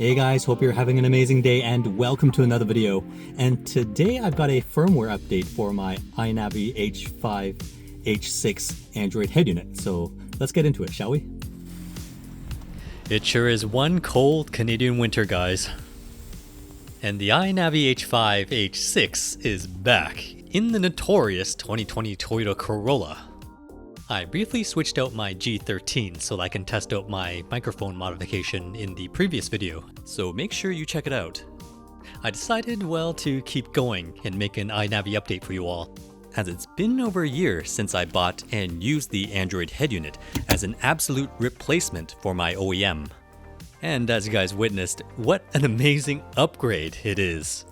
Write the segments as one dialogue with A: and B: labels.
A: Hey guys, hope you're having an amazing day and welcome to another video. And today I've got a firmware update for my AINAVI H5 H6 Android head unit. So let's get into it, shall we?
B: It sure is one cold Canadian winter, guys. And the AINAVI H5 H6 is back in the notorious 2020 Toyota Corolla. I briefly switched out my G13 so that I can test out my microphone modification in the previous video, so make sure you check it out. I decided, well, to keep going and make an AINAVI update for you all, as it's been over a year since I bought and used the Android head unit as an absolute replacement for my OEM. And as you guys witnessed, what an amazing upgrade it is.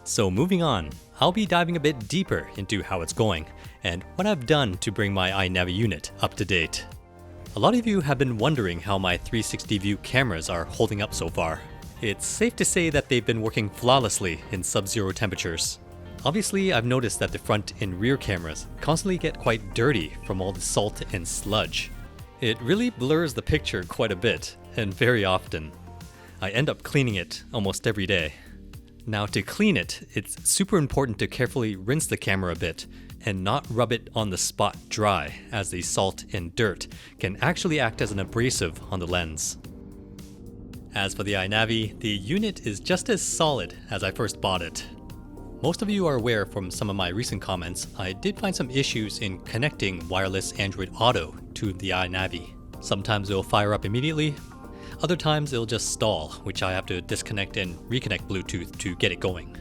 B: So moving on, I'll be diving a bit deeper into how it's going and what I've done to bring my AINAVI unit up to date. A lot of you have been wondering how my 360 view cameras are holding up so far. It's safe to say that they've been working flawlessly in sub-zero temperatures. Obviously, I've noticed that the front and rear cameras constantly get quite dirty from all the salt and sludge. It really blurs the picture quite a bit, and very often. I end up cleaning it almost every day. Now to clean it, it's super important to carefully rinse the camera a bit and not rub it on the spot dry, as the salt and dirt can actually act as an abrasive on the lens. As for the AINAVI, the unit is just as solid as I first bought it. Most of you are aware from some of my recent comments, I did find some issues in connecting wireless Android Auto to the AINAVI. Sometimes it'll fire up immediately, other times it'll just stall, which I have to disconnect and reconnect Bluetooth to get it going.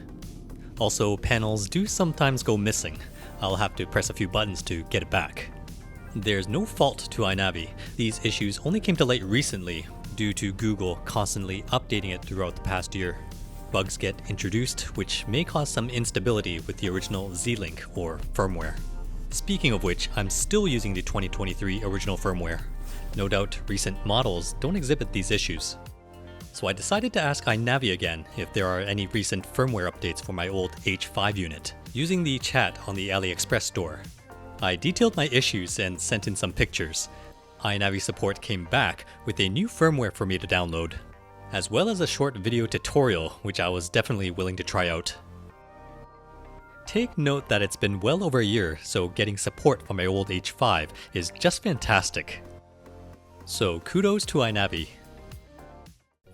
B: Also, panels do sometimes go missing. I'll have to press a few buttons to get it back. There's no fault to AINAVI. These issues only came to light recently due to Google constantly updating it throughout the past year. Bugs get introduced, which may cause some instability with the original Z-Link or firmware. Speaking of which, I'm still using the 2023 original firmware. No doubt recent models don't exhibit these issues. So I decided to ask AINAVI again if there are any recent firmware updates for my old H5 unit, using the chat on the AliExpress store. I detailed my issues and sent in some pictures. AINAVI support came back with a new firmware for me to download, as well as a short video tutorial which I was definitely willing to try out. Take note that it's been well over a year, so getting support for my old H5 is just fantastic. So kudos to AINAVI.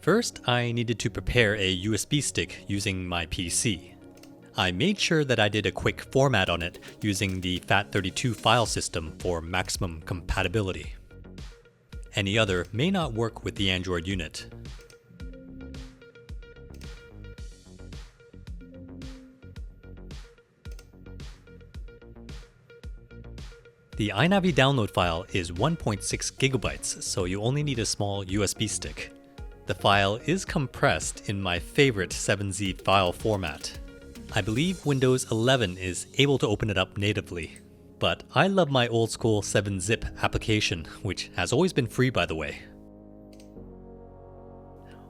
B: First, I needed to prepare a USB stick using my PC. I made sure that I did a quick format on it using the FAT32 file system for maximum compatibility. Any other may not work with the Android unit. The AINAVI download file is 1.6 gigabytes, so you only need a small USB stick. The file is compressed in my favorite 7Z file format. I believe Windows 11 is able to open it up natively, but I love my old school 7-zip application, which has always been free by the way.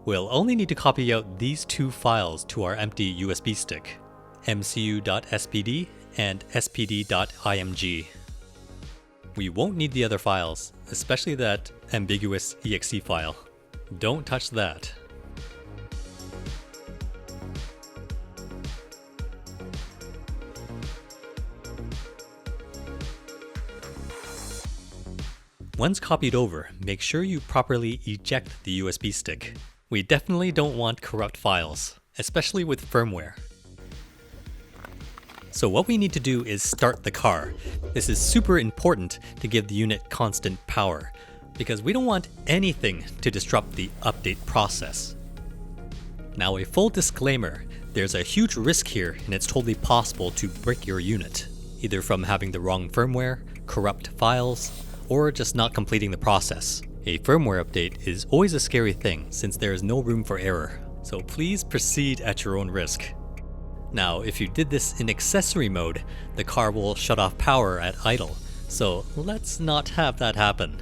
B: We'll only need to copy out these two files to our empty USB stick, mcu.spd and spd.img. We won't need the other files, especially that ambiguous exe file. Don't touch that. Once copied over, make sure you properly eject the USB stick. We definitely don't want corrupt files, especially with firmware. So what we need to do is start the car. This is super important to give the unit constant power, because we don't want anything to disrupt the update process. Now a full disclaimer, there's a huge risk here and it's totally possible to brick your unit, either from having the wrong firmware, corrupt files, or just not completing the process. A firmware update is always a scary thing since there is no room for error, so please proceed at your own risk. Now, if you did this in accessory mode, the car will shut off power at idle, so let's not have that happen.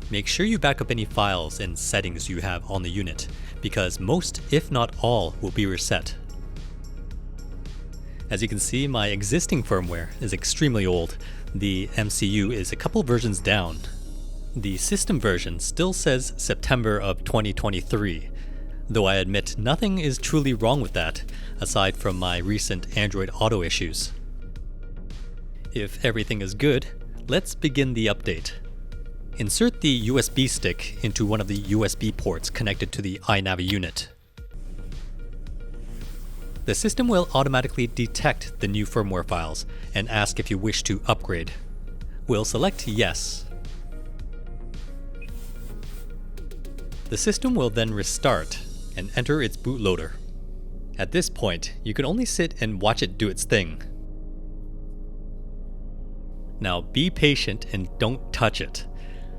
B: Make sure you back up any files and settings you have on the unit, because most, if not all, will be reset. As you can see, my existing firmware is extremely old. The MCU is a couple versions down. The system version still says September of 2023. though I admit nothing is truly wrong with that, aside from my recent Android Auto issues. If everything is good, let's begin the update. Insert the USB stick into one of the USB ports connected to the AINAVI unit. The system will automatically detect the new firmware files and ask if you wish to upgrade. We'll select yes. The system will then restart and enter its bootloader. At this point, you can only sit and watch it do its thing. Now be patient and don't touch it.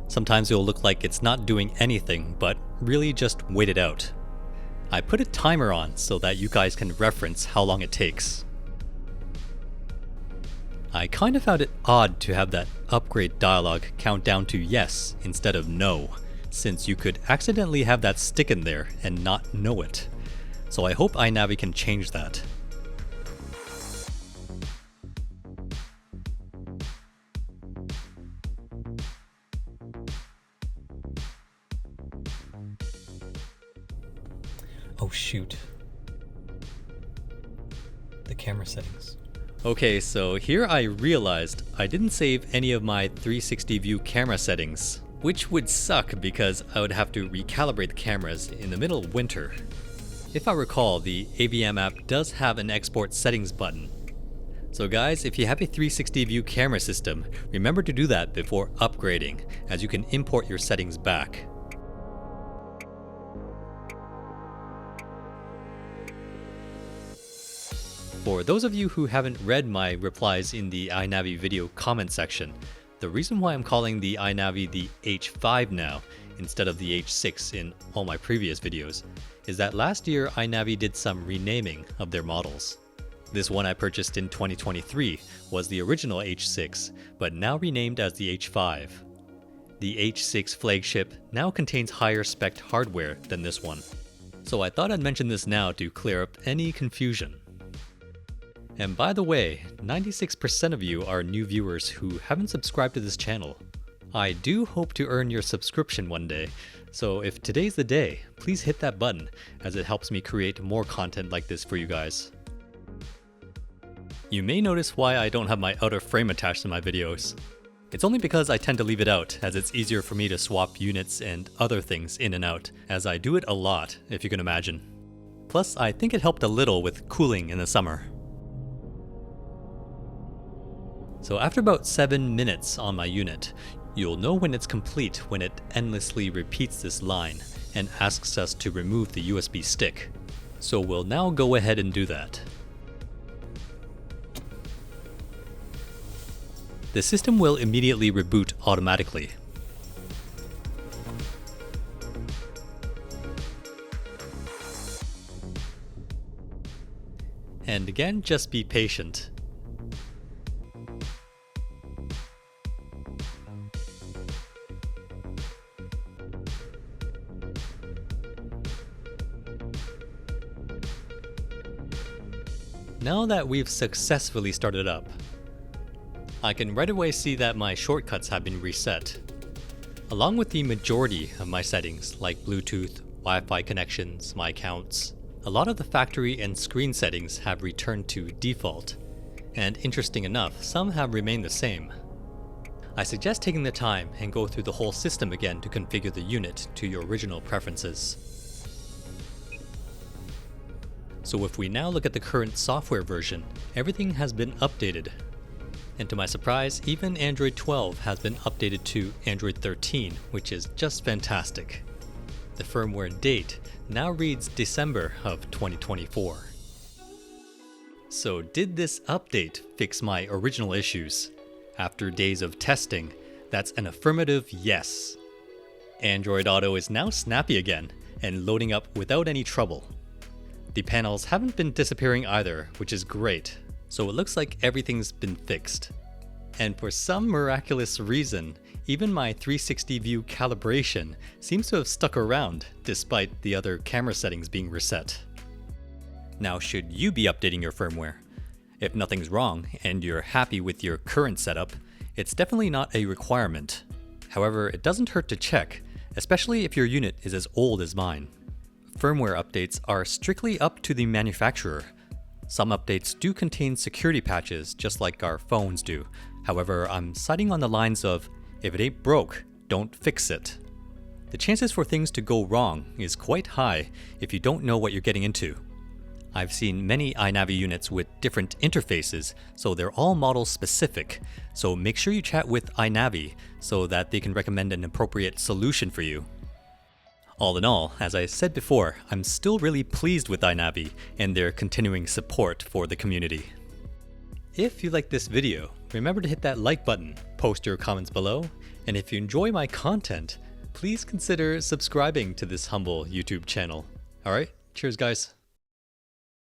B: Sometimes it'll look like it's not doing anything, but really just wait it out. I put a timer on so that you guys can reference how long it takes. I kind of found it odd to have that upgrade dialog count down to yes instead of no, since you could accidentally have that stick in there and not know it. So I hope AINAVI can change that.
A: Oh shoot. The camera settings.
B: Okay, so here I realized I didn't save any of my 360 view camera settings, which would suck because I would have to recalibrate the cameras in the middle of winter. If I recall, the AVM app does have an export settings button. So guys, if you have a 360 view camera system, remember to do that before upgrading, as you can import your settings back. For those of you who haven't read my replies in the AINAVI video comment section, the reason why I'm calling the AINAVI the H5 now, instead of the H6 in all my previous videos, is that last year AINAVI did some renaming of their models. This one I purchased in 2023 was the original H6, but now renamed as the H5. The H6 flagship now contains higher spec hardware than this one, so I thought I'd mention this now to clear up any confusion. And by the way, 96% of you are new viewers who haven't subscribed to this channel. I do hope to earn your subscription one day, so if today's the day, please hit that button as it helps me create more content like this for you guys. You may notice why I don't have my outer frame attached to my videos. It's only because I tend to leave it out, as it's easier for me to swap units and other things in and out, as I do it a lot, if you can imagine. Plus, I think it helped a little with cooling in the summer. So after about 7 minutes on my unit, you'll know when it's complete when it endlessly repeats this line and asks us to remove the USB stick. So we'll now go ahead and do that. The system will immediately reboot automatically. And again, just be patient. Now that we've successfully started up, I can right away see that my shortcuts have been reset, along with the majority of my settings like Bluetooth, Wi-Fi connections, my accounts. A lot of the factory and screen settings have returned to default, and interesting enough, some have remained the same. I suggest taking the time and go through the whole system again to configure the unit to your original preferences. So if we now look at the current software version, everything has been updated. And to my surprise, even Android 12 has been updated to Android 13, which is just fantastic. The firmware date now reads December of 2024. So did this update fix my original issues? After days of testing, that's an affirmative yes. Android Auto is now snappy again and loading up without any trouble. The panels haven't been disappearing either, which is great, so it looks like everything's been fixed. And for some miraculous reason, even my 360 view calibration seems to have stuck around despite the other camera settings being reset. Now, should you be updating your firmware? If nothing's wrong and you're happy with your current setup, it's definitely not a requirement. However, it doesn't hurt to check, especially if your unit is as old as mine. firmware updates are strictly up to the manufacturer. Some updates do contain security patches, just like our phones do. However, I'm citing on the lines of, if it ain't broke, don't fix it. The chances for things to go wrong is quite high if you don't know what you're getting into. I've seen many AINAVI units with different interfaces, so they're all model specific, so make sure you chat with AINAVI so that they can recommend an appropriate solution for you. All in all, as I said before, I'm still really pleased with AINAVI and their continuing support for the community. If you like this video, remember to hit that like button, post your comments below, and if you enjoy my content, please consider subscribing to this humble YouTube channel. Alright, cheers guys.